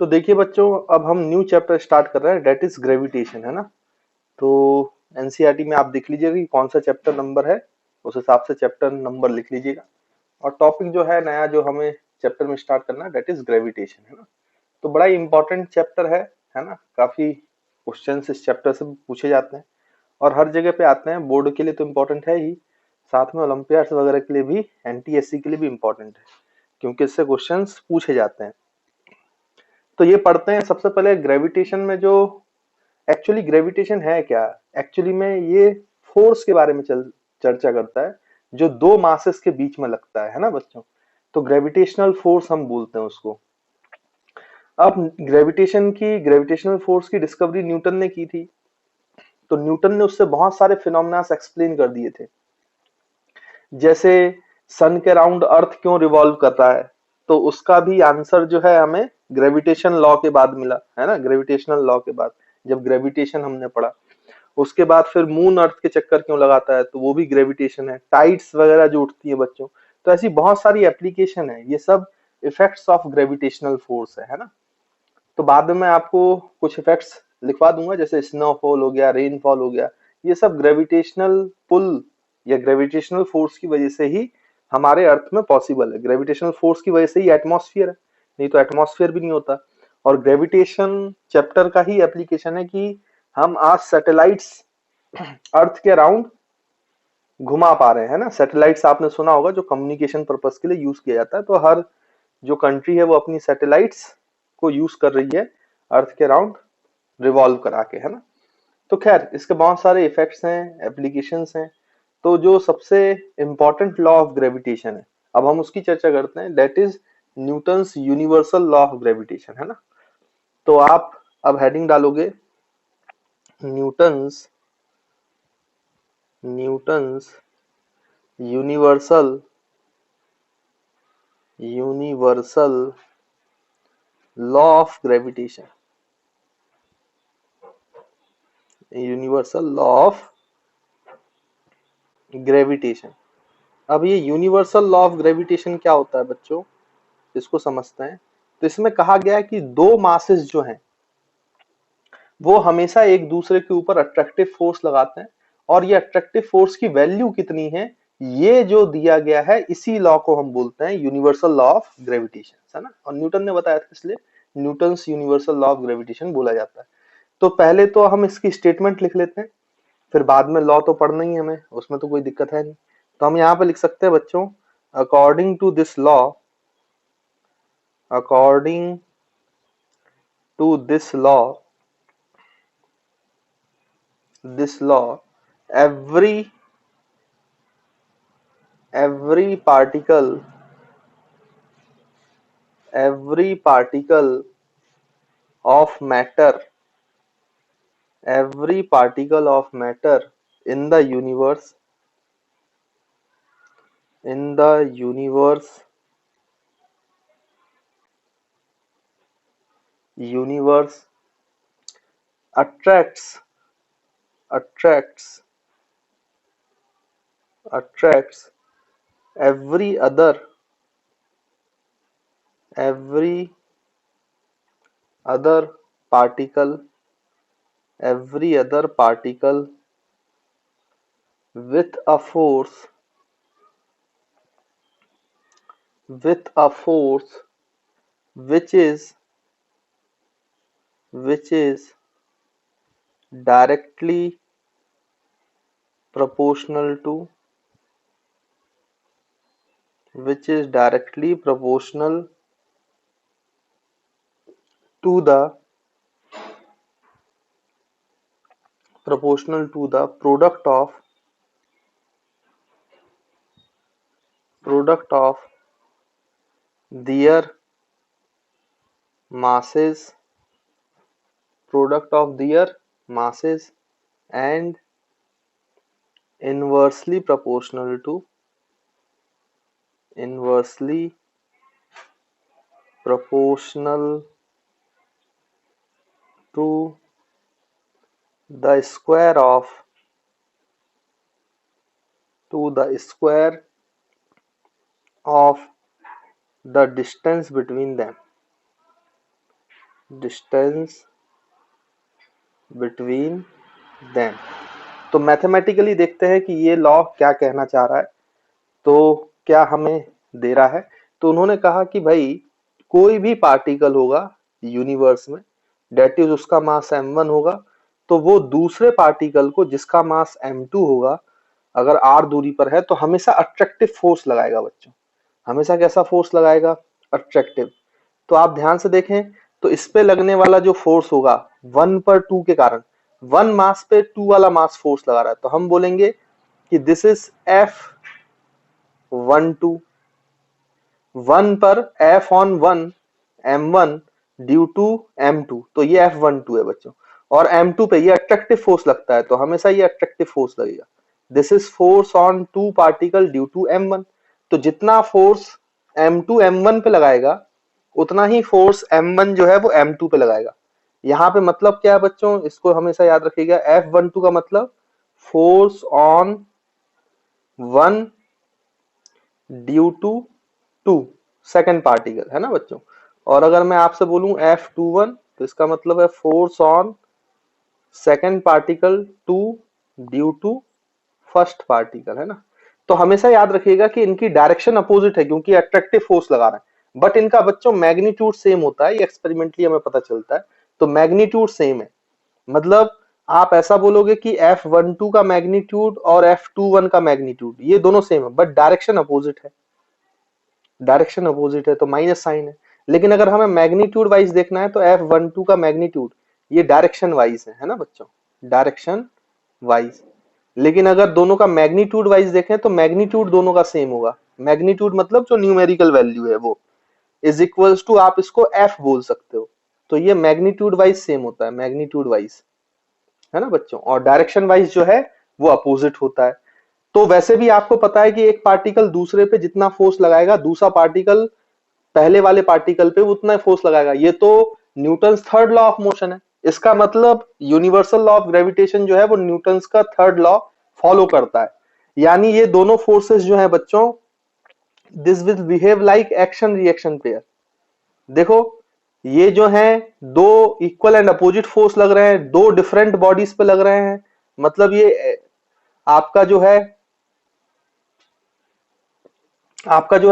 तो देखिए बच्चों, अब हम न्यू चैप्टर स्टार्ट कर रहे हैं, डेट इज ग्रेविटेशन, है ना। तो एनसीईआरटी में आप देख लीजिएगा कि कौन सा चैप्टर नंबर है, उस हिसाब से चैप्टर नंबर लिख लीजिएगा। और टॉपिक जो है नया जो हमें चैप्टर में स्टार्ट करना है, डेट इज ग्रेविटेशन, है ना। तो बड़ा ही इंपॉर्टेंट चैप्टर है ना। काफी क्वेश्चंस इस चैप्टर से पूछे जाते हैं और हर जगह पे आते हैं। बोर्ड के लिए तो इम्पोर्टेंट है ही, साथ में ओलंपियाड्स वगैरह के लिए भी, एनटीएससी के लिए भी इम्पोर्टेंट है, क्योंकि इससे क्वेश्चंस पूछे जाते हैं। तो ये पढ़ते हैं सबसे पहले ग्रेविटेशन में। जो एक्चुअली ग्रेविटेशन है क्या, एक्चुअली में ये फोर्स के बारे में चर्चा करता है जो दो मासेस के बीच में लगता है ना बच्चों। तो ग्रेविटेशनल फोर्स हम बोलते हैं उसको। अब ग्रेविटेशनल फोर्स की डिस्कवरी न्यूटन ने की थी। तो न्यूटन ने उससे बहुत सारे फिनोमेना एक्सप्लेन कर दिए थे, जैसे सन के अराउंड अर्थ क्यों रिवॉल्व कर रहा है, तो उसका भी आंसर जो है हमें ग्रेविटेशन लॉ के बाद मिला, है ना। ग्रेविटेशनल लॉ के बाद जब ग्रेविटेशन हमने पढ़ा, उसके बाद फिर मून अर्थ के चक्कर क्यों लगाता है, तो वो भी ग्रेविटेशन है। टाइड्स वगैरह जो उठती है बच्चों, तो ऐसी बहुत सारी एप्लीकेशन है, ये सब इफेक्ट्स ऑफ ग्रेविटेशनल फोर्स है ना। तो बाद में मैं आपको कुछ इफेक्ट्स लिखवा दूंगा, जैसे स्नोफॉल हो गया, रेनफॉल हो गया। ये सब ग्रेविटेशनल पुल या ग्रेविटेशनल फोर्स की वजह से ही हमारे अर्थ में पॉसिबल है। ग्रेविटेशनल फोर्स की वजह से ही एटमॉस्फेयर है, नहीं तो एटमॉस्फेयर भी नहीं होता। और ग्रेविटेशन चैप्टर का ही एप्लीकेशन है कि हम आज सैटेलाइट्स अर्थ के अराउंड घुमा पा रहे हैं ना। सैटेलाइट्स आपने सुना होगा, जो कम्युनिकेशन पर्पस के लिए यूज किया जाता है। तो हर जो कंट्री है वो अपनी सैटेलाइट्स को यूज कर रही है अर्थ के अराउंड रिवॉल्व करा के, है ना। तो खैर, इसके बहुत सारे इफेक्ट्स हैं, एप्लीकेशंस हैं। तो जो सबसे इंपॉर्टेंट लॉ ऑफ ग्रेविटेशन है, अब हम उसकी चर्चा करते हैं। That is Newton's universal law of gravitation, है ना। तो आप अब हेडिंग डालोगे Newton's Newton's universal universal law of gravitation. Universal law of gravitation. अब ये यूनिवर्सल लॉ ऑफ ग्रेविटेशन क्या होता है बच्चों, इसको समझते हैं। तो इसमें कहा गया है कि दो मासेस जो हैं वो हमेशा एक दूसरे के ऊपर अट्रैक्टिव फोर्स लगाते हैं, और ये अट्रैक्टिव फोर्स की वैल्यू कितनी है, ये जो दिया गया है, इसी लॉ को हम बोलते हैं यूनिवर्सल लॉ ऑफ ग्रेविटेशन, है ना। और न्यूटन ने बताया था, इसलिए Newton's universal law of gravitation बोला जाता है। तो पहले तो हम इसकी स्टेटमेंट लिख लेते हैं, फिर बाद में लॉ तो पढ़ना ही है हमें, उसमें तो कोई दिक्कत है नहीं। तो हम यहाँ पे लिख सकते हैं बच्चों, according to this law, according to this law, every every particle every particle of matter every particle of matter in the universe in the universe universe attracts attracts attracts every other particle every other particle with a force which is which is directly proportional to which is directly to the the product of their masses and inversely proportional inversely proportional to the square of the square of the distance between them. Distance between them. तो mathematically देखते हैं कि ये law क्या कहना चाह रहा है, तो क्या हमें दे रहा है। तो उन्होंने कहा कि भाई कोई भी पार्टिकल होगा यूनिवर्स में, डेट इज उसका मास m1 होगा, तो वो दूसरे पार्टिकल को जिसका मास m2 होगा, अगर r दूरी पर है, तो हमेशा अट्रैक्टिव फोर्स लगाएगा बच्चों। हमेशा कैसा फोर्स लगाएगा? अट्रैक्टिव। तो आप ध्यान से देखें, तो इस पे लगने वाला जो फोर्स होगा 1 पर 2 के कारण, 1 मास पे 2 वाला मास फोर्स लगा रहा है, तो हम बोलेंगे कि दिस इज F12। 1 पर F on 1 M1 due to M2, तो ये F12 है बच्चों। और M2 पे ये अट्रैक्टिव फोर्स लगता है, तो हमेशा ये अट्रैक्टिव फोर्स लगेगा। This is force on 2 particle due to M1। तो जितना फोर्स M2 M1 पे लगाएगा, उतना ही फोर्स M1 जो है वो M2 पे लगाएगा। यहाँ पे मतलब क्या है बच्चों, इसको हमेशा याद रखिएगा। F12 का मतलब force on 1 due to 2 second particle, है ना बच्चों। और अगर मैं आपसे बोलूं F21, तो इसका मतलब है force on second particle 2 due to first particle, है ना। तो हमेशा याद रखिएगा कि इनकी डायरेक्शन अपोजिट है, क्योंकि अट्रैक्टिव फोर्स लगा रहे हैं, बट इनका बच्चों मैग्नीट्यूड सेम होता है। ये एक्सपेरिमेंटली हमें पता चलता है। तो मैग्नीट्यूड सेम है, मतलब आप ऐसा बोलोगे कि F12 का मैग्नीट्यूड और F21 का मैग्नीट्यूड ये दोनों सेम है, बट डायरेक्शन अपोजिट है। डायरेक्शन अपोजिट है तो माइनस साइन है। लेकिन अगर हमें मैग्नीट्यूड वाइज देखना है, तो F12 का मैग्नीट्यूड ये डायरेक्शन वाइज है ना बच्चों, डायरेक्शन वाइज। लेकिन अगर दोनों का मैग्नीट्यूड वाइज देखें, तो मैग्नीट्यूड दोनों का सेम होगा। मैग्नीट्यूड मतलब जो न्यूमेरिकल वैल्यू है वो इज इक्वल्स टू, आप इसको F बोल सकते हो। तो ये मैग्नीट्यूड वाइज सेम होता है, मैग्नीट्यूड वाइज, है ना बच्चों। और डायरेक्शन वाइज जो है वो अपोजिट होता है। तो वैसे भी आपको पता है कि एक पार्टिकल दूसरे पे जितना फोर्स लगाएगा, दूसरा पार्टिकल पहले वाले पार्टिकल पे उतना फोर्स लगाएगा। ये तो Newton's third law of motion है। इसका मतलब यूनिवर्सल लॉ ऑफ ग्रेविटेशन जो है वो न्यूटन्स का थर्ड लॉ फॉलो करता है। यानी ये दोनों फोर्सेस जो है बच्चों, this will behave like action reaction pair. देखो, ये जो है दो इक्वल एंड अपोजिट फोर्स लग रहे हैं, दो डिफरेंट बॉडीज पे लग रहे हैं। मतलब ये आपका जो है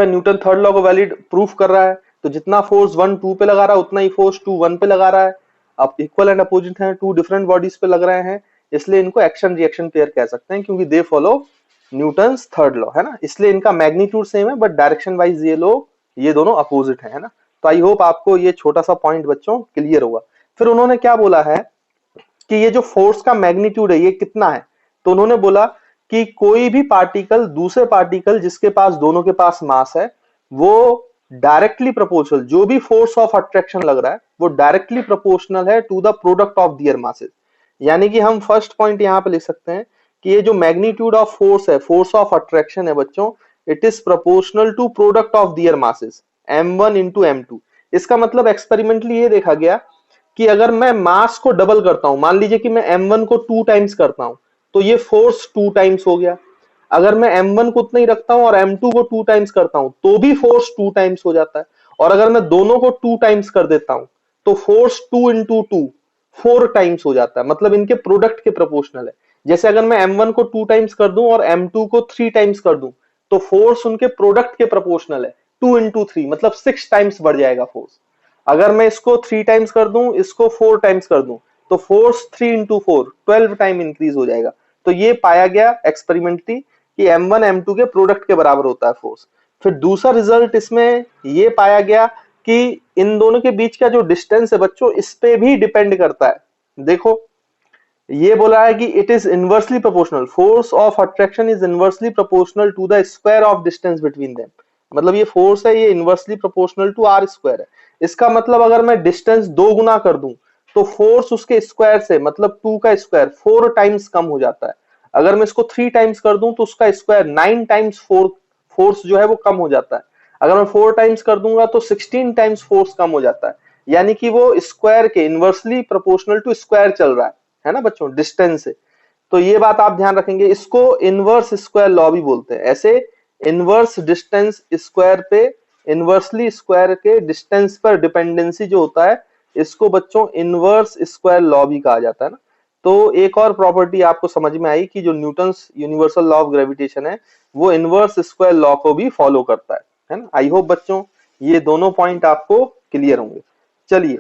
न्यूटन थर्ड लॉ को वैलिड प्रूफ कर रहा है। तो जितना फोर्स 1 2 पे लगा रहा है, उतना ही फोर्स 2 1 पे लगा रहा है। अब इक्वल एंड अपोजिट हैं, टू डिफरेंट बॉडीज पे लग रहे हैं, इसलिए इनको एक्शन रिएक्शन पेयर कह सकते हैं, क्योंकि they follow Newton's third law, है ना। इसलिए इनका मैग्नीट्यूड सेम है, बट डायरेक्शन वाइज ये दोनों अपोजिट है ना। तो आई होप आपको ये छोटा सा पॉइंट बच्चों क्लियर होगा। फिर उन्होंने क्या बोला है कि ये जो फोर्स का मैग्नीट्यूड है ये कितना है। तो उन्होंने बोला कि कोई भी पार्टिकल दूसरे पार्टिकल जिसके पास दोनों के पास मास है, वो डायरेक्टली प्रोपोर्शनल, जो भी फोर्स ऑफ अट्रैक्शन लग रहा है वो डायरेक्टली प्रोपोर्शनल है to the product of their masses. यानी कि हम फर्स्ट पॉइंट यहां पे लिख सकते हैं कि ये जो मैग्नीट्यूड ऑफ फोर्स है, फोर्स ऑफ अट्रैक्शन है बच्चों, it is proportional to product of their masses m1 into m2। इसका मतलब एक्सपेरिमेंटली ये देखा गया कि अगर मैं मास को डबल करता हूं, मान लीजिए कि मैं m1 को 2 टाइम्स करता हूं, तो ये फोर्स 2 टाइम्स हो गया। अगर मैं m1 को उतना ही रखता हूं और m2 को 2 टाइम्स करता हूं, तो भी फोर्स 2 टाइम्स हो जाता है। और अगर मैं दोनों को 2 टाइम्स कर देता हूं, तो फोर्स 2 इंटू 2 4 टाइम्स हो जाता है। मतलब इनके प्रोडक्ट के प्रोपोर्शनल है। जैसे अगर मैं m1 को 2 टाइम्स कर दूं और m2 को 3 टाइम्स कर दूं, तो फोर्स उनके प्रोडक्ट के प्रोपोर्शनल है। 2 इंटू 3 मतलब 6 टाइम्स बढ़ जाएगा फोर्स। अगर मैं इसको 3 टाइम्स कर दूं, इसको 4 टाइम्स कर दूं, तो फोर्स 3 इंटू 4 12 टाइम इंक्रीज हो जाएगा। तो ये पाया गया एक्सपेरिमेंटली कि m1 m2 के प्रोडक्ट के बराबर होता है फोर्स। फिर दूसरा रिजल्ट इसमें ये पाया गया कि इन दोनों के बीच का जो डिस्टेंस है बच्चों, इस पे भी डिपेंड करता है। देखो, ये बोला है कि it is inversely proportional, force of attraction is inversely proportional to the square of distance between them. मतलब ये फोर्स है, ये inversely proportional to r square है। इसका मतलब अगर मैं डिस्टेंस 2 गुना कर दूं, तो फोर्स उसके स्क्वायर से, मतलब 2 का स्क्वायर 4 टाइम्स कम हो जाता है। अगर मैं इसको 3 टाइम्स कर दूं, तो उसका स्क्वायर 9 टाइम्स फोर्स जो है वो कम हो जाता है। अगर मैं 4 टाइम्स कर दूंगा, तो 16 टाइम्स फोर्स कम हो जाता है। यानी कि वो स्क्वायर के इनवर्सली प्रोपोर्शनल टू स्क्वायर चल रहा है ना बच्चों, डिस्टेंस से। तो ये बात आप ध्यान रखेंगे। इसको इनवर्स स्क्वायर लॉ भी बोलते हैं। ऐसे इनवर्स डिस्टेंस स्क्वायर पे इनवर्सली स्क्वायर के डिस्टेंस पर डिपेंडेंसी जो होता है, इसको बच्चों इनवर्स स्क्वायर लॉ भी कहा जाता है ना। तो एक और प्रॉपर्टी आपको समझ में आई कि जो Newton's universal law of gravitation है वो इनवर्स स्क्वायर लॉ को भी फॉलो करता है ना। आई होप बच्चों ये दोनों पॉइंट आपको क्लियर होंगे। चलिए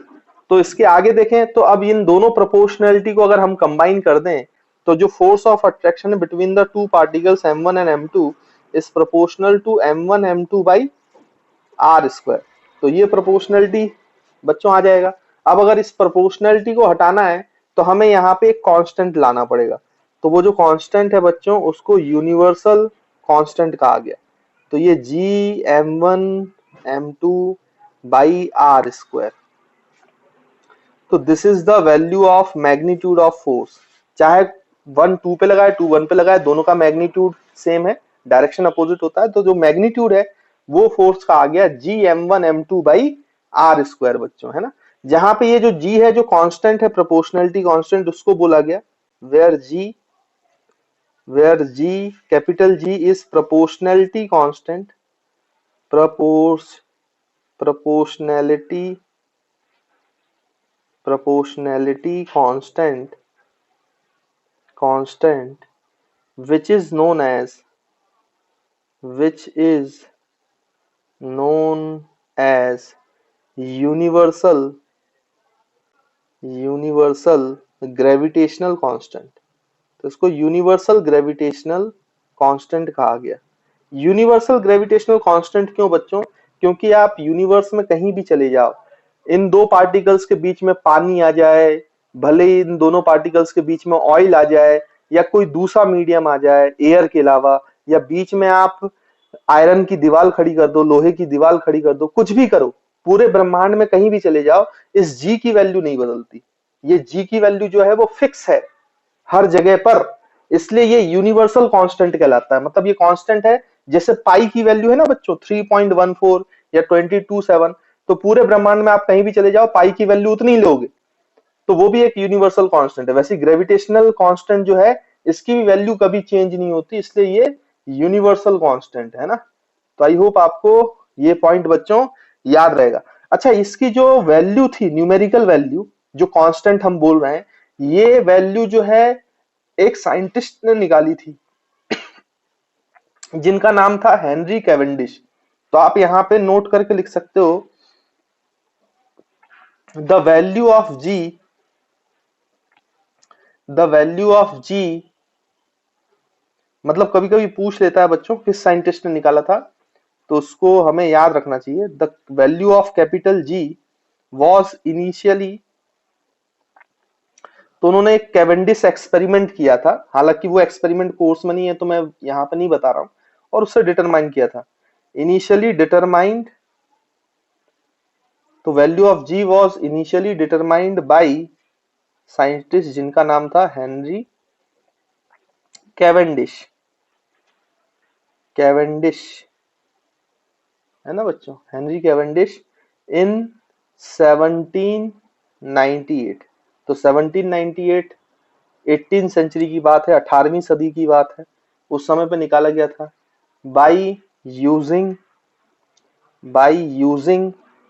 तो इसके आगे देखें तो अब इन दोनों प्रोपोर्शनैलिटी को अगर हम कंबाइन कर दें तो जो force of attraction between the two particles m1 and m2 is proportional to m1 m2 by are square. तो ये प्रोपोर्शनैलिटी बच्चों आ जाएगा। अब अगर इस प्रोपोर्शनैलिटी को हटाना है तो हमें यहाँ पे एक कांस्टेंट लाना पड़ेगा। तो वो जो कांस्टेंट है बच्चों उसको यूनिवर्सल कांस्टेंट कहा गया। तो ये G m1 m2 by are square. तो this is the value of magnitude of force. चाहे 1 2 पे लगाए 2 1 पे लगाए दोनों का मैग्नीट्यूड सेम है, डायरेक्शन अपोजिट होता है। तो जो मैग्नीट्यूड है वो फोर्स का आ गया जी m1 m2 by are square बच्चों, है ना। जहां पे ये जो जी है जो कांस्टेंट है प्रोपोर्शनैलिटी कांस्टेंट उसको बोला गया where G capital G is proportionality constant proportionality constant which is known as universal gravitational constant। तो इसको यूनिवर्सल ग्रेविटेशनल कांस्टेंट कहा गया। यूनिवर्सल ग्रेविटेशनल कांस्टेंट क्यों बच्चों? क्योंकि आप यूनिवर्स में कहीं भी चले जाओ, इन दो पार्टिकल्स के बीच में पानी आ जाए, भले ही इन दोनों पार्टिकल्स के बीच में ऑयल आ जाए या कोई दूसरा मीडियम आ जाए एयर के अलावा, या बीच में आप आयरन की दीवार खड़ी कर दो, लोहे की दीवार खड़ी कर दो, कुछ भी करो, पूरे ब्रह्मांड में कहीं भी चले जाओ, इस जी की वैल्यू नहीं बदलती। ये जी की वैल्यू जो है वो फिक्स है हर जगह पर, इसलिए ये यूनिवर्सल कांस्टेंट कहलाता है। मतलब ये कांस्टेंट है, जैसे पाई की वैल्यू है ना बच्चों 3.14 या 22.7, तो पूरे ब्रह्मांड में आप कहीं भी चले जाओ पाई की वैल्यू उतनी ही लोगे, तो वो भी एक यूनिवर्सल कांस्टेंट है। वैसे ग्रेविटेशनल कांस्टेंट जो है इसकी भी वैल्यू कभी चेंज नहीं होती, इसलिए ये यूनिवर्सल कांस्टेंट है ना। तो आई होप आपको ये पॉइंट बच्चों याद रहेगा। अच्छा, इसकी जो वैल्यू थी न्यूमेरिकल वैल्यू, जो कांस्टेंट हम बोल रहे हैं, ये वैल्यू जो है एक साइंटिस्ट ने निकाली थी जिनका नाम था हेनरी कैवेंडिश। तो आप यहां पे नोट करके लिख सकते हो द वैल्यू ऑफ जी, मतलब कभी कभी पूछ लेता है बच्चों किस साइंटिस्ट ने निकाला था, तो उसको हमें याद रखना चाहिए। The value of capital ji was initially, तो उन्होंने एक कैवेंडिश एक्सपेरिमेंट किया था, हालांकि वो एक्सपेरिमेंट कोर्स में नहीं है तो मैं यहाँ पे नहीं बता रहा हूं, और उससे डिटरमाइन किया था इनिशियली डिटरमाइंड। तो value of G was initially determined by scientist जिनका नाम था हेनरी कैवेंडिश है ना बच्चों, हेनरी कैवेंडिश इन 1798। तो 1798 18 सेंचुरी की बात है, 18वीं सदी की बात है, उस समय पे निकाला गया था। बाई यूजिंग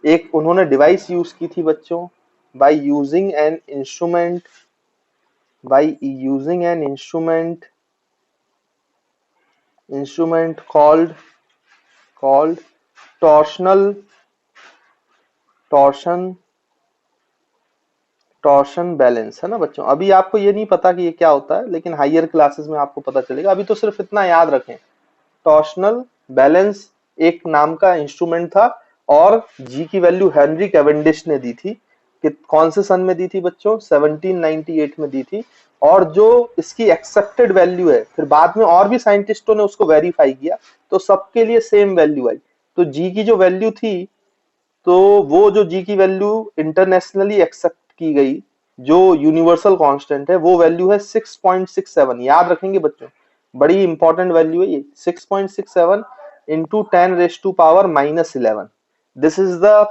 एक उन्होंने डिवाइस यूज की थी बच्चों, by using an instrument called torsion balance, है ना बच्चों। अभी आपको ये नहीं पता कि ये क्या होता है, लेकिन हायर क्लासेस में आपको पता चलेगा। अभी तो सिर्फ इतना याद रखें, टॉर्शनल बैलेंस एक नाम का इंस्ट्रूमेंट था, और जी की वैल्यू हेनरी कैवेंडिश ने दी थी। कि कौन से सन में दी थी बच्चों? 1798 में दी थी। और जो इसकी एक्सेप्टेड वैल्यू है, फिर बाद में और भी साइंटिस्टों ने उसको वेरीफाई किया, तो सबके लिए सेम वैल्यू आई। तो जी की जो वैल्यू थी, तो वो जो जी की वैल्यू इंटरनेशनली एक्सेप्ट की गई, जो यूनिवर्सल कांस्टेंट है, वो वैल्यू है 6.67। याद रखेंगे बच्चों, बड़ी इंपॉर्टेंट वैल्यू है ये, 6.67 into 10⁻⁻11। This is the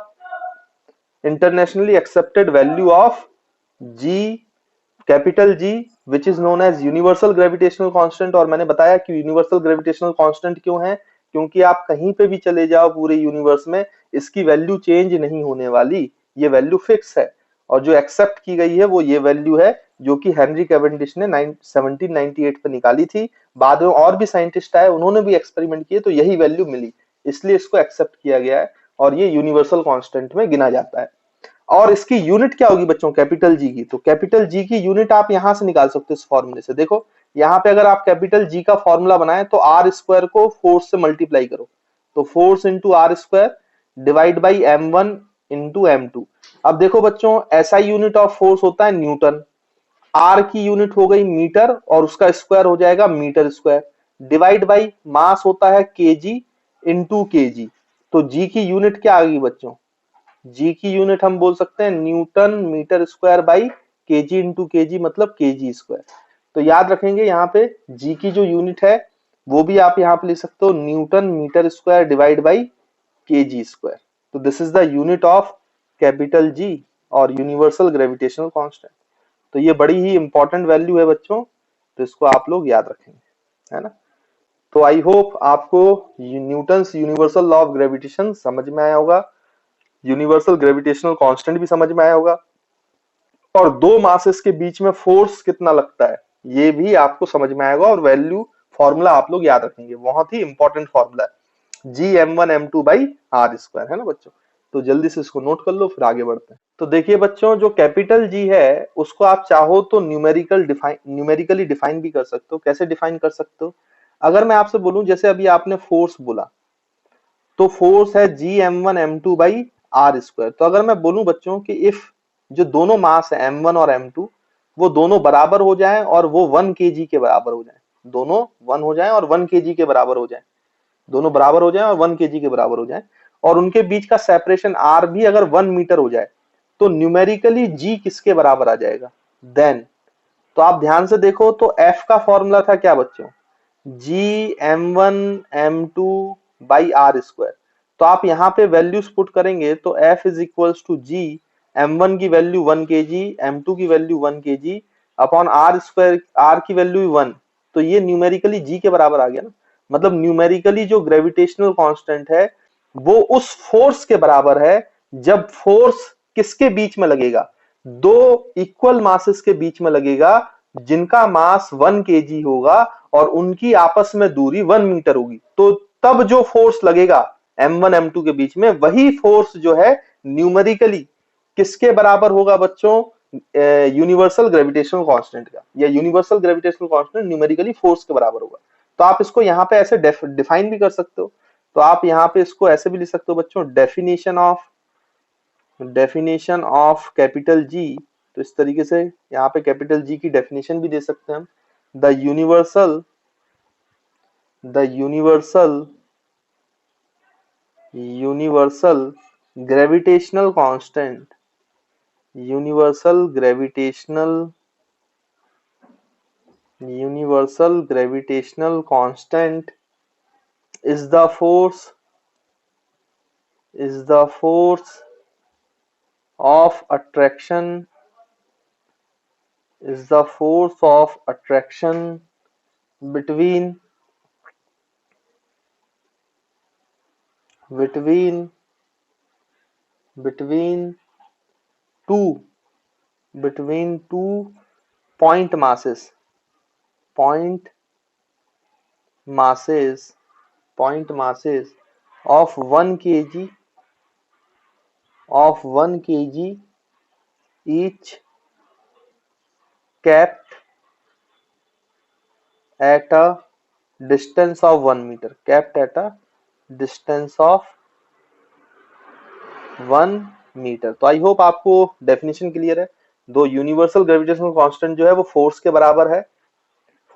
internationally accepted value of G, capital G, which is known as universal gravitational constant. और मैंने बताया कि यूनिवर्सल ग्रेविटेशनल कांस्टेंट क्यों है, क्योंकि आप कहीं पे भी चले जाओ पूरे यूनिवर्स में, इसकी वैल्यू चेंज नहीं होने वाली, ये वैल्यू फिक्स है। और जो एक्सेप्ट की गई है वो ये वैल्यू है जो कि हेनरी कैवेंडिश ने 1798 पे निकाली थी। बाद में और भी साइंटिस्ट आए, उन्होंने भी एक्सपेरिमेंट किए तो यही वैल्यू मिली, इसलिए इसको एक्सेप्ट किया गया है और ये यूनिवर्सल कांस्टेंट में गिना जाता है। और इसकी यूनिट क्या होगी बच्चों, कैपिटल जी की। तो कैपिटल जी की यूनिट आप यहां से निकाल सकते हो इस फॉर्मूले से। देखो यहाँ पे अगर आप कैपिटल जी का फॉर्मूला बनाए तो आर स्क्वायर को फोर्स से मल्टीप्लाई करो, तो force into r square divide by m1 into m2। अब देखो बच्चों ऐसा यूनिट ऑफ फोर्स होता है न्यूटन, आर की यूनिट हो गई मीटर और उसका स्क्वायर हो जाएगा metre square, divide by mass होता है केजी इंटू केजी। तो जी की यूनिट क्या आ गई बच्चों, जी की यूनिट हम बोल सकते हैं newton metre square by KG into KG, मतलब केजी स्क्वायर। तो याद रखेंगे यहाँ पे जी की जो यूनिट है वो भी आप यहाँ पे लिख सकते हो newton metre square divide by KG square. तो this is the unit of capital G और यूनिवर्सल ग्रेविटेशनल कांस्टेंट। तो ये बड़ी ही इंपॉर्टेंट वैल्यू है बच्चों, तो इसको आप लोग याद रखेंगे, है ना। तो आई होप आपको Newton's universal law of gravitation समझ में आया होगा, यूनिवर्सल ग्रेविटेशनल कांस्टेंट भी समझ में आया होगा, और दो मासेस के बीच में फोर्स कितना लगता है ये भी आपको समझ में आएगा। और वैल्यू फॉर्मूला आप लोग याद रखेंगे, बहुत ही इंपॉर्टेंट फॉर्मूला है, जी m1 m2 by are square, है ना बच्चों। तो जल्दी से इसको नोट कर लो, फिर आगे बढ़ते हैं। तो देखिए बच्चों जो कैपिटल जी है उसको आप चाहो तो न्यूमेरिकली डिफाइन भी कर सकते हो। कैसे डिफाइन कर सकते हो, अगर मैं आपसे बोलूं जैसे अभी आपने फोर्स बोला, तो फोर्स है जी m1 m2 by are square. तो अगर मैं बोलूं बच्चों कि इफ जो दोनों मास है m1 और m2 वो दोनों बराबर हो जाएं और वो 1 kg के बराबर हो जाएं, दोनों 1 हो जाएं और 1 kg के बराबर हो जाएं, दोनों बराबर हो जाएं और 1 kg के बराबर हो जाएं, और उनके बीच का सेपरेशन r भी अगर 1 मीटर हो जाए, तो न्यूमेरिकली g किसके बराबर आ जाएगा, देन। तो आप ध्यान से देखो तो f का फॉर्मूला था क्या बच्चों, जी m1 m2 by are square. तो आप यहाँ पे वैल्यूज पुट करेंगे तो f is equals to G, m1 की वैल्यू 1 kg, m2 की वैल्यू 1 kg upon r square, r की वैल्यू 1। तो ये न्यूमेरिकली g के बराबर आ गया ना, मतलब न्यूमेरिकली जो ग्रेविटेशनल कांस्टेंट है वो उस फोर्स के बराबर है जब फोर्स किसके बीच में लगेगा, दो इक्वल मासेस के बीच में लगेगा जिनका मास 1 kg होगा और उनकी आपस में दूरी 1 मीटर होगी। तो तब जो फोर्स लगेगा m1 m2 के बीच में, वही फोर्स जो है न्यूमेरिकली किसके बराबर होगा बच्चों, यूनिवर्सल ग्रेविटेशनल कांस्टेंट का, या universal gravitational constant numerically force के बराबर होगा। तो आप इसको यहाँ पे ऐसे डिफाइन भी कर सकते हो। तो आप यहाँ पे इसको ऐसे भी लिख सकते हो बच्चों, डेफिनेशन ऑफ कैपिटल जी। तो इस तरीके से यहाँ पे कैपिटल जी की डेफिनेशन भी दे सकते हैं हम, the universal gravitational constant, universal gravitational constant is the force of attraction, between two point masses of 1 kg each, kept at a distance of 1 meter, 1 metre. तो आई होप आपको definition clear है। दो universal gravitational constant जो है वो force के बराबर है,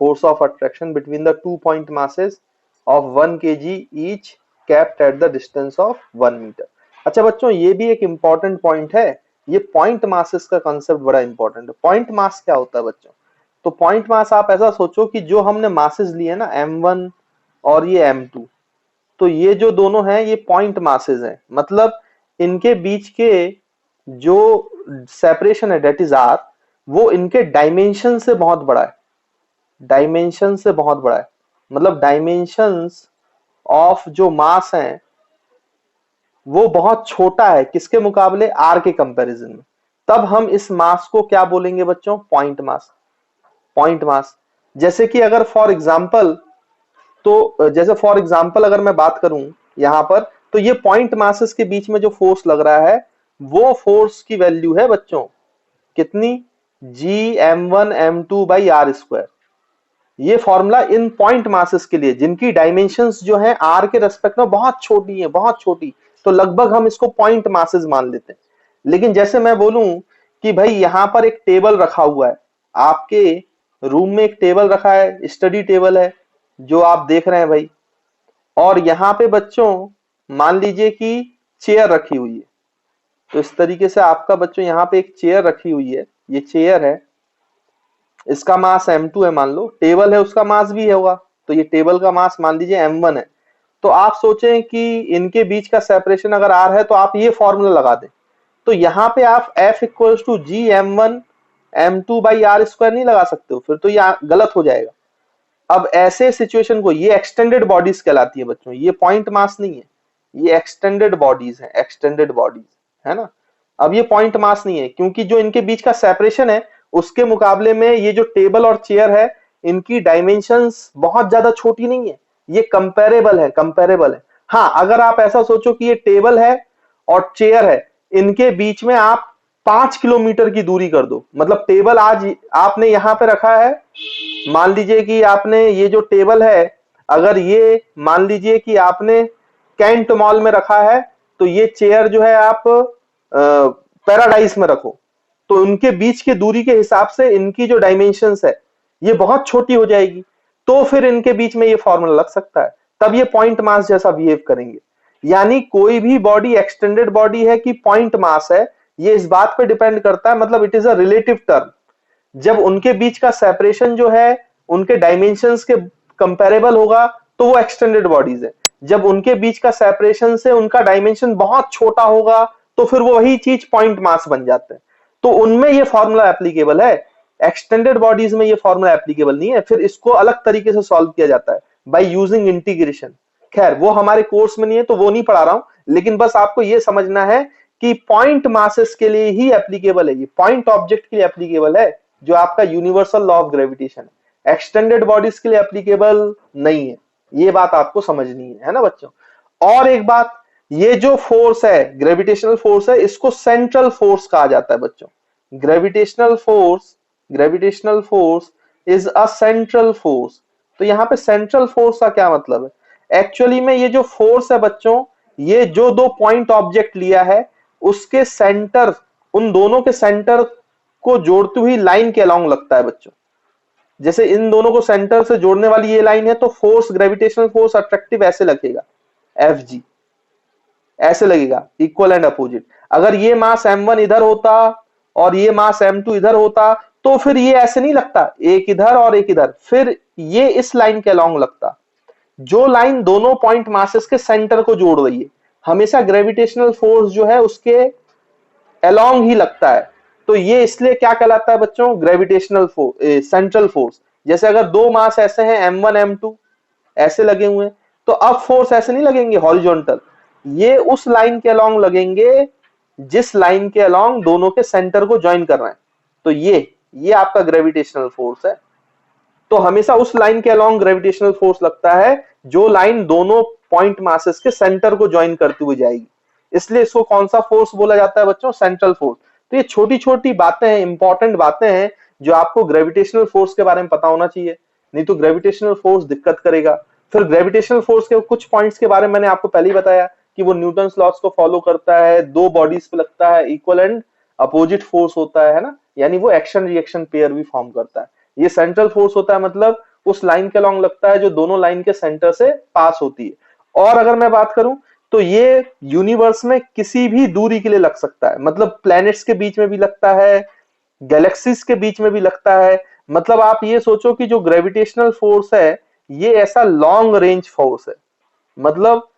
force of attraction between the 2 point masses of 1 kg each, kept at the distance of 1 meter। अच्छा बच्चों ये भी एक इंपॉर्टेंट पॉइंट है, ये पॉइंट मासेस का कंसेप्ट बड़ा इंपॉर्टेंट है। पॉइंट मास क्या होता है बच्चों, तो पॉइंट मास आप ऐसा सोचो कि जो हमने मासेस लिए ना m1 और ये m2, तो ये जो दोनों हैं ये पॉइंट मासेस हैं, मतलब इनके बीच के जो सेपरेशन है डेट इज आर, वो इनके डायमेंशन से बहुत बड़ा है, मतलब डायमेंशंस ऑफ जो मास है वो बहुत छोटा है किसके मुकाबले, आर के कंपैरिजन में। तब हम इस मास को क्या बोलेंगे बच्चों? Point mass. Point mass. जैसे कि अगर फॉर एग्जांपल, तो जैसे फॉर एग्जांपल अगर मैं बात करूं यहां पर, तो ये पॉइंट मासेस के बीच में जो फोर्स लग रहा है वो फोर्स की वैल्यू है बच्चों कितनी? Gm1m2/r²। ये फॉर्मूला इन पॉइंट मासेस के लिए जिनकी डायमेंशंस जो है आर के रेस्पेक्ट में बहुत छोटी है, बहुत छोटी, तो लगभग हम इसको पॉइंट मासेस मान लेते हैं। लेकिन जैसे मैं बोलूं कि भाई यहां पर एक टेबल रखा हुआ है, आपके रूम में एक टेबल रखा है, स्टडी टेबल है जो आप देख रहे हैं भाई, और यहाँ पे बच्चों मान लीजिए कि चेयर रखी हुई है। तो इस तरीके से आपका बच्चों यहाँ पे एक चेयर रखी हुई है, ये चेयर है, इसका मास m2 है मान लो, टेबल है उसका मास भी होगा, तो ये टेबल का मास मान लीजिए m1 है। तो आप सोचें कि इनके बीच का सेपरेशन अगर r है तो आप ये फॉर्मूला लगा दें, तो यहाँ पे आप F इक्वल्स टू Gm1m2/r² नहीं लगा सकते हो, फिर तो ये गलत हो जाएगा। अब ऐसे सिचुएशन को, ये एक्सटेंडेड बॉडीज कहलाती है बच्चों, ये पॉइंट मास नहीं है, ये एक्सटेंडेड बॉडीज है, एक्सटेंडेड बॉडीज है ना। अब ये पॉइंट मास नहीं है क्योंकि जो इनके बीच का सेपरेशन है उसके मुकाबले में ये जो टेबल और चेयर है इनकी डायमेंशंस बहुत ज्यादा छोटी नहीं है, ये कंपेरेबल है, कंपेरेबल है। हाँ, अगर आप ऐसा सोचो कि ये टेबल है और चेयर है, इनके बीच में आप 5 किलोमीटर की दूरी कर दो, मतलब टेबल आज आपने यहां पे रखा है, मान लीजिए कि आपने ये जो टेबल है, अगर ये मान लीजिए कि आपने कैंट मॉल में रखा है, तो ये चेयर जो है आप पैराडाइज में रखो, तो उनके बीच की दूरी के हिसाब से इनकी जो डायमेंशंस है ये बहुत छोटी हो जाएगी, तो फिर इनके बीच में ये फॉर्मूला लग सकता है, तब ये पॉइंट मास जैसा बिहेव करेंगे। यानी कोई भी बॉडी एक्सटेंडेड बॉडी है कि पॉइंट मास है, ये इस बात पे डिपेंड करता है, मतलब it is a relative term. जब उनके बीच का सेपरेशन जो है उनके डायमेंशंस के कंपेरेबल होगा तो वो एक्सटेंडेड बॉडीज है, जब उनके बीच का सेपरेशन से उनका डायमेंशन बहुत छोटा होगा तो फिर वो वही चीज पॉइंट मास बन जाते हैं। तो उनमें ये फॉर्मूला एप्लीकेबल है, एक्सटेंडेड बॉडीज में ये फॉर्मूला एप्लीकेबल नहीं है, फिर इसको अलग तरीके से सॉल्व किया जाता है बाय यूजिंग इंटीग्रेशन। खैर वो हमारे कोर्स में नहीं है तो वो नहीं पढ़ा रहा हूं, लेकिन बस आपको ये समझना है कि पॉइंट मासेस के लिए ही एप्लीकेबल है, ये पॉइंट ऑब्जेक्ट के लिए एप्लीकेबल है जो आपका यूनिवर्सल लॉ ऑफ ग्रेविटेशन है, एक्सटेंडेड बॉडीज के लिए एप्लीकेबल नहीं है। ये बात आपको समझनी है ना बच्चों। और एक बात, ये जो फोर्स है ग्रेविटेशनल फोर्स है, इसको सेंट्रल फोर्स कहा जाता है बच्चों। Gravitational force, gravitational force is a central force. तो यहाँ पे सेंट्रल फोर्स का क्या मतलब है? एक्चुअली में ये जो फोर्स है बच्चों, ये जो दो पॉइंट ऑब्जेक्ट लिया है उसके सेंटर, उन दोनों के सेंटर को जोड़ती हुई लाइन के अलोंग लगता है बच्चों। जैसे इन दोनों को सेंटर से जोड़ने वाली ये लाइन है, तो फोर्स, ग्रेविटेशनल फोर्स अट्रैक्टिव ऐसे लगेगा, एफ जी ऐसे लगेगा, इक्वल एंड अपोजिट। अगर ये मास m1 इधर होता और ये मास m2 इधर होता तो फिर ये ऐसे नहीं लगता, एक इधर और एक इधर, फिर ये इस लाइन के अलोंग लगता, जो लाइन दोनों पॉइंट मासेस के सेंटर को जोड़ रही है। हमेशा ग्रेविटेशनल फोर्स जो है उसके अलोंग ही लगता है, तो ये इसलिए क्या कहलाता है बच्चों? Gravitational force, central force. जैसे अगर दो मास ऐसे हैं m1 m2 ऐसे लगे हुए हैं, तो अब फोर्स ऐसे नहीं लगेंगे हॉरिजॉन्टल, ये उस लाइन के अलोंग लगेंगे जिस लाइन के अलोंग दोनों के सेंटर को ज्वाइन कर रहे हैं। तो ये आपका ग्रेविटेशनल फोर्स है। तो हमेशा उस लाइन के अलोंग ग्रेविटेशनल फोर्स लगता है जो लाइन दोनों पॉइंट मासेस के सेंटर को ज्वाइन करती हुई जाएगी, इसलिए इसको कौन सा फोर्स बोला जाता है बच्चों? Central force. तो ये छोटी छोटी बातें हैं, इंपॉर्टेंट बातें हैं जो आपको ग्रेविटेशनल फोर्स के बारे में पता होना चाहिए, नहीं तो ग्रेविटेशनल फोर्स दिक्कत करेगा। फिर ग्रेविटेशनल फोर्स के कुछ पॉइंट्स के बारे में मैंने आपको पहले ही बताया कि वो न्यूटन्स लॉस को फॉलो करता है, दो बॉडीज पे लगता है, इक्वल एंड अपोजिट फोर्स होता है ना, यानी वो एक्शन रिएक्शन पेयर भी फॉर्म करता है। ये सेंट्रल फोर्स होता है, मतलब उस लाइन के अलोंग लगता है जो दोनों लाइन के सेंटर से पास होती है। और अगर मैं बात करूं तो ये यूनिवर्स में किसी भी दूरी के लिए लग सकता है, मतलब प्लैनेट्स के बीच में भी लगता है, गैलेक्सीज के बीच में भी लगता है। मतलब आप ये सोचो कि जो ग्रेविटेशनल फोर्स है ये ऐसा लॉन्ग रेंज फोर्स है, मतलब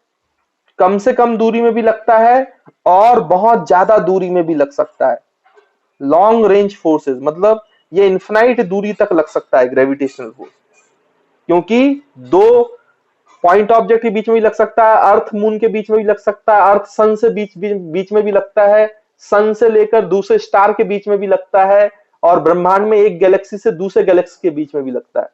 कम से कम दूरी में भी लगता है और बहुत ज्यादा दूरी में भी लग सकता है। लॉन्ग रेंज फोर्सेस मतलब ये इन्फिनाइट दूरी तक लग सकता है ग्रेविटेशनल फोर्स, क्योंकि दो पॉइंट ऑब्जेक्ट के बीच में भी लग सकता है, अर्थ मून के बीच में भी लग सकता है, अर्थ सन से बीच में भी लगता है, सन से लेकर दूसरे स्टार के बीच में भी लगता है, और ब्रह्मांड में एक गैलेक्सी से दूसरे गैलेक्सी के बीच में भी लगता है।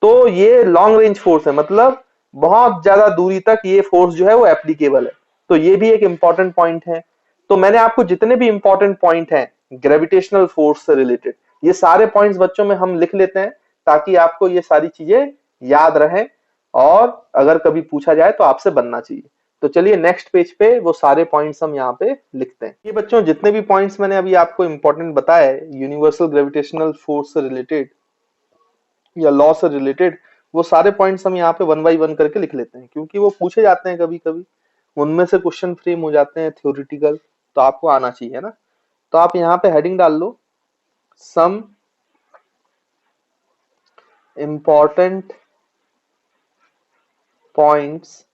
तो ये लॉन्ग रेंज फोर्स है, मतलब बहुत ज्यादा दूरी तक ये फोर्स जो है वो एप्लीकेबल है। तो ये भी एक इंपॉर्टेंट पॉइंट है। तो मैंने आपको जितने भी इंपॉर्टेंट पॉइंट हैं ग्रेविटेशनल फोर्स से रिलेटेड, ये सारे पॉइंट्स बच्चों में हम लिख लेते हैं ताकि आपको ये सारी चीजें याद रहें, और अगर कभी पूछा जाए तो आपसे बनना चाहिए। तो चलिए नेक्स्ट पेज पे वो सारे पॉइंट्स हम यहाँ पे लिखते हैं। ये बच्चों जितने भी पॉइंट्स मैंने अभी आपको इंपॉर्टेंट बताए यूनिवर्सल ग्रेविटेशनल फोर्स से रिलेटेड या लॉ से रिलेटेड, वो सारे पॉइंट्स हम यहाँ पे वन बाई वन करके लिख लेते हैं, क्योंकि वो पूछे जाते हैं कभी कभी, उनमें से क्वेश्चन फ्रेम हो जाते हैं थ्योरेटिकल, तो आपको आना चाहिए ना। तो आप यहाँ पे हेडिंग डाल लो some important points,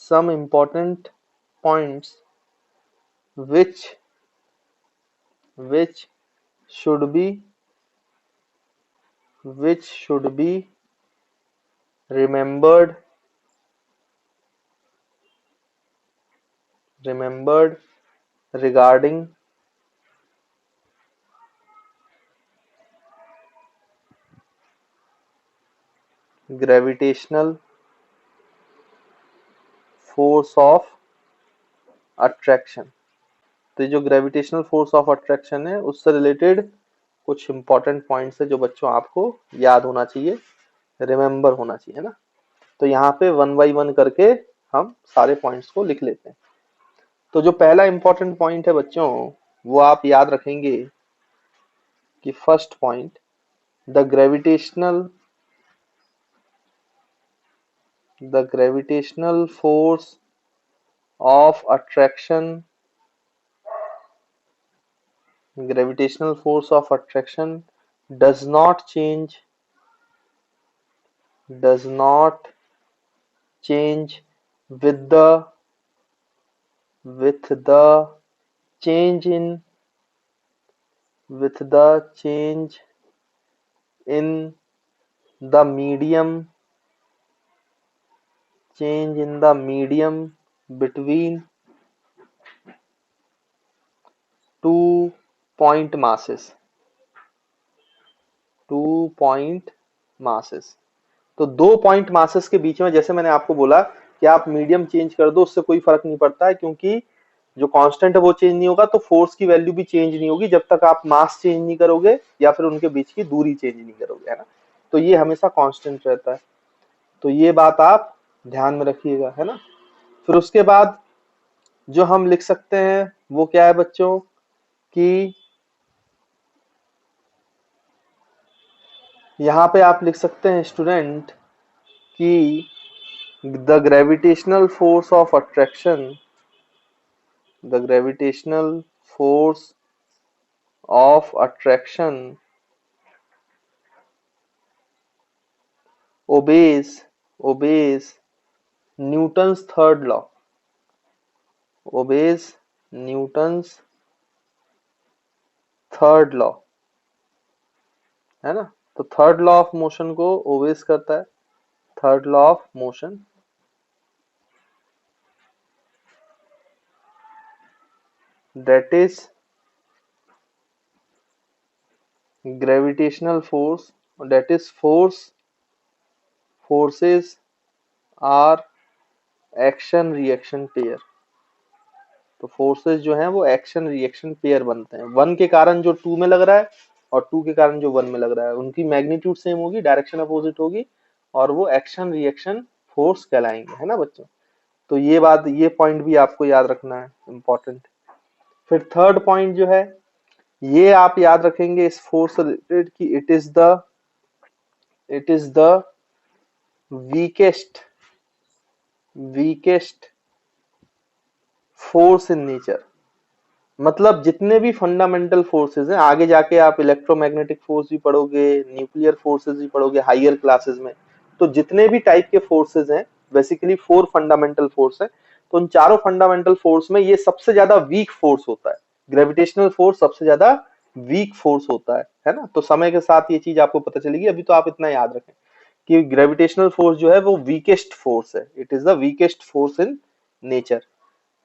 some important points which should be remembered regarding gravitational force of attraction। तो ये जो ग्रेविटेशनल फोर्स ऑफ अट्रैक्शन है उससे रिलेटेड कुछ इंपॉर्टेंट पॉइंट्स है जो बच्चों आपको याद होना चाहिए, रिमेम्बर होना चाहिए ना। तो यहाँ पे वन बाई वन करके हम सारे पॉइंट्स को लिख लेते हैं। तो जो पहला इंपॉर्टेंट पॉइंट है बच्चों, वो आप याद रखेंगे कि first point, the gravitational force of attraction does not change with the change in the medium between two point masses। तो दो पॉइंट मासेस के बीच में, जैसे मैंने आपको बोला कि आप मीडियम चेंज कर दो उससे कोई फर्क नहीं पड़ता है, क्योंकि जो कांस्टेंट है वो चेंज नहीं होगा, तो फोर्स की वैल्यू भी चेंज नहीं होगी जब तक आप मास चेंज नहीं करोगे या फिर उनके बीच की दूरी चेंज नहीं करोगे, है ना। तो ये हमेशा कांस्टेंट रहता है, तो ये बात आप ध्यान में रखिएगा, है ना। फिर उसके बाद जो हम लिख सकते हैं वो क्या है बच्चों, कि यहाँ पे आप लिख सकते हैं स्टूडेंट कि the gravitational force of attraction obeys Newton's third law, है ना। तो थर्ड लॉ ऑफ मोशन को ओबेस करता है, third law of motion, that is gravitational force, that is forces are action reaction pair। तो फोर्सेस जो हैं वो एक्शन रिएक्शन पेयर बनते हैं, वन के कारण जो टू में लग रहा है और टू के कारण जो वन में लग रहा है, उनकी मैग्नीट्यूड सेम होगी, डायरेक्शन अपोजिट होगी, और वो एक्शन रिएक्शन फोर्स कहलाएंगे, है ना बच्चों। तो ये बात, ये पॉइंट भी आपको याद रखना है, इंपॉर्टेंट। फिर थर्ड पॉइंट जो है ये आप याद रखेंगे इस फोर्स से रिलेटेड कि it is the weakest force in nature. मतलब जितने भी फंडामेंटल फोर्सेस हैं, आगे जाके आप इलेक्ट्रोमैग्नेटिक फोर्स भी पढ़ोगे, न्यूक्लियर फोर्सेस भी पढ़ोगे हायर क्लासेस में, तो जितने भी टाइप के फोर्सेस हैं, बेसिकली 4 फंडामेंटल फोर्स है, तो उन चारों फंडामेंटल फोर्स में ये सबसे ज्यादा वीक फोर्स होता है, ग्रेविटेशनल फोर्स सबसे ज्यादा वीक फोर्स होता है ना। तो समय के साथ ये चीज आपको पता चलेगी, अभी तो आप इतना याद रखें कि ग्रेविटेशनल फोर्स जो है वो वीकेस्ट फोर्स है, it is the weakest force in nature.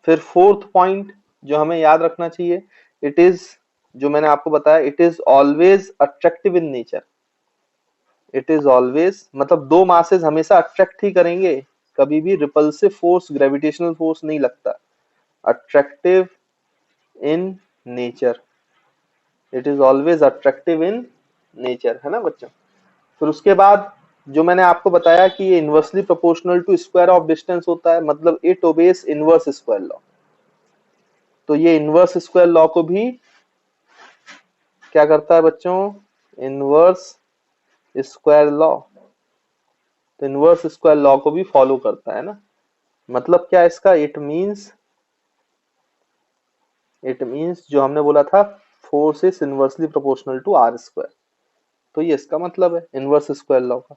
फिर फोर्थ पॉइंट जो हमें याद रखना चाहिए, इट इज, जो मैंने आपको बताया, it is always attractive in nature. It is always मतलब दो मासेस हमेशा अट्रैक्ट ही करेंगे, कभी भी रिपल्सिव फोर्स, ग्रेविटेशनल फोर्स नहीं लगता। Attractive in nature, it is always attractive in nature, है ना बच्चों। फिर उसके बाद जो मैंने आपको बताया कि ये inversely proportional to square of distance होता है, मतलब it obeys inverse square law. तो ये इनवर्स स्क्वायर लॉ को भी क्या करता है बच्चों, इनवर्स स्क्वायर लॉ, तो इनवर्स स्क्वायर लॉ को भी फॉलो करता है ना। मतलब क्या इसका, इट मीन्स जो हमने बोला था, force is inversely proportional to r square, तो ये इसका मतलब है इनवर्स स्क्वायर लॉ का।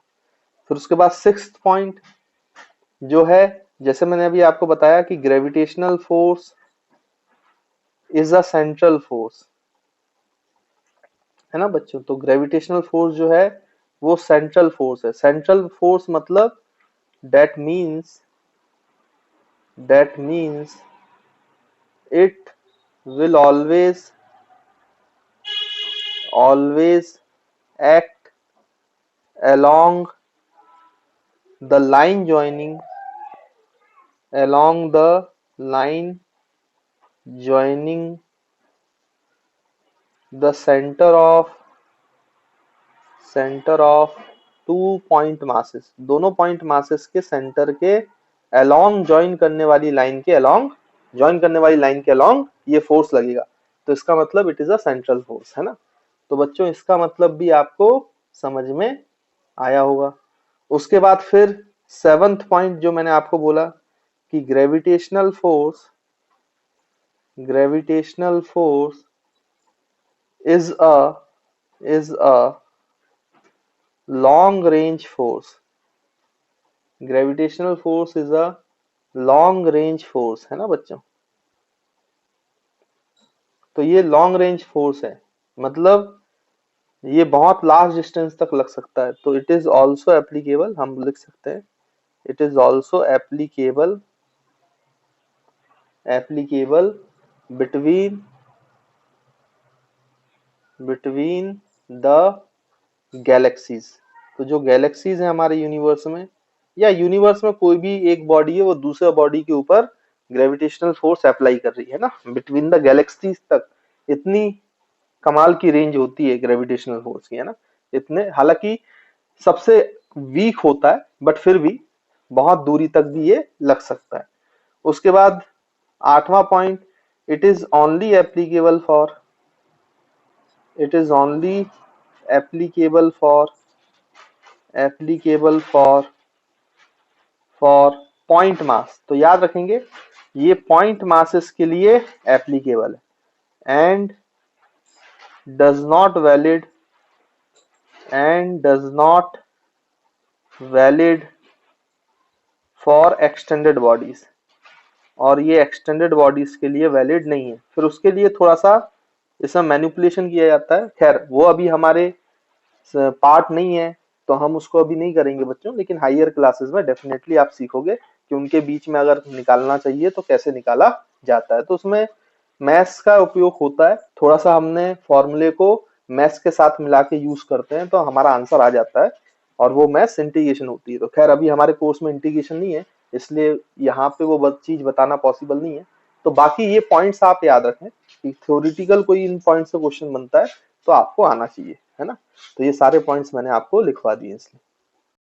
फिर उसके बाद सिक्स्थ पॉइंट जो है, जैसे मैंने अभी आपको बताया कि gravitational force is a central force, है ना बच्चों। तो ग्रेविटेशनल फोर्स जो है वो सेंट्रल फोर्स है। सेंट्रल फोर्स मतलब that means it will always act along the line joining the center of two point masses, दोनों पॉइंट मासेस के सेंटर के along ज्वाइन करने वाली लाइन के along ये फोर्स लगेगा। तो इसका मतलब it is a central force, है ना। तो बच्चों इसका मतलब भी आपको समझ में आया होगा। उसके बाद फिर सेवंथ पॉइंट जो मैंने आपको बोला कि gravitational force is a long range force. Gravitational force is a long range force, है ना बच्चों। तो ये लॉन्ग रेंज फोर्स है, मतलब ये बहुत लार्ज डिस्टेंस तक लग सकता है। तो इट इज ऑल्सो एप्लीकेबल, हम लिख सकते हैं it is also applicable between the galaxies. तो जो गैलेक्सीज है हमारे यूनिवर्स में, या यूनिवर्स में कोई भी एक बॉडी है वो दूसरे बॉडी के ऊपर ग्रेविटेशनल फोर्स अप्लाई कर रही है ना, बिटवीन द गैलेक्सीज तक। इतनी कमाल की रेंज होती है ग्रेविटेशनल फोर्स की, है ना। इतने, हालांकि सबसे वीक होता है बट फिर भी बहुत दूरी तक भी ये लग सकता है। उसके बाद आठवां point, it is only applicable for it is only applicable for point mass. तो याद रखेंगे ये पॉइंट मासेस के लिए एप्लीकेबल है, and does not valid for extended bodies, और ये एक्सटेंडेड बॉडीज के लिए वैलिड नहीं है। फिर उसके लिए थोड़ा सा इसमें मैनिपुलेशन किया जाता है, खैर वो अभी हमारे पार्ट नहीं है तो हम उसको अभी नहीं करेंगे बच्चों, लेकिन हायर क्लासेस में डेफिनेटली आप सीखोगे कि उनके बीच में अगर निकालना चाहिए तो कैसे निकाला जाता है। तो उसमें मैथ्स का उपयोग होता है, थोड़ा सा हमने फॉर्मूले को मैथ्स के साथ मिला के यूज करते हैं तो हमारा आंसर आ जाता है, और वो मैथ्स इंटीग्रेशन होती है। तो खैर अभी हमारे कोर्स में इंटीग्रेशन नहीं है, इसलिए यहाँ पे वो चीज बताना पॉसिबल नहीं है। तो बाकी ये पॉइंट्स आप याद रखें कि थ्योरेटिकल कोई इन पॉइंट्स से क्वेश्चन बनता है तो आपको आना चाहिए, है ना। तो ये सारे पॉइंट्स मैंने आपको लिखवा दिए इसलिए।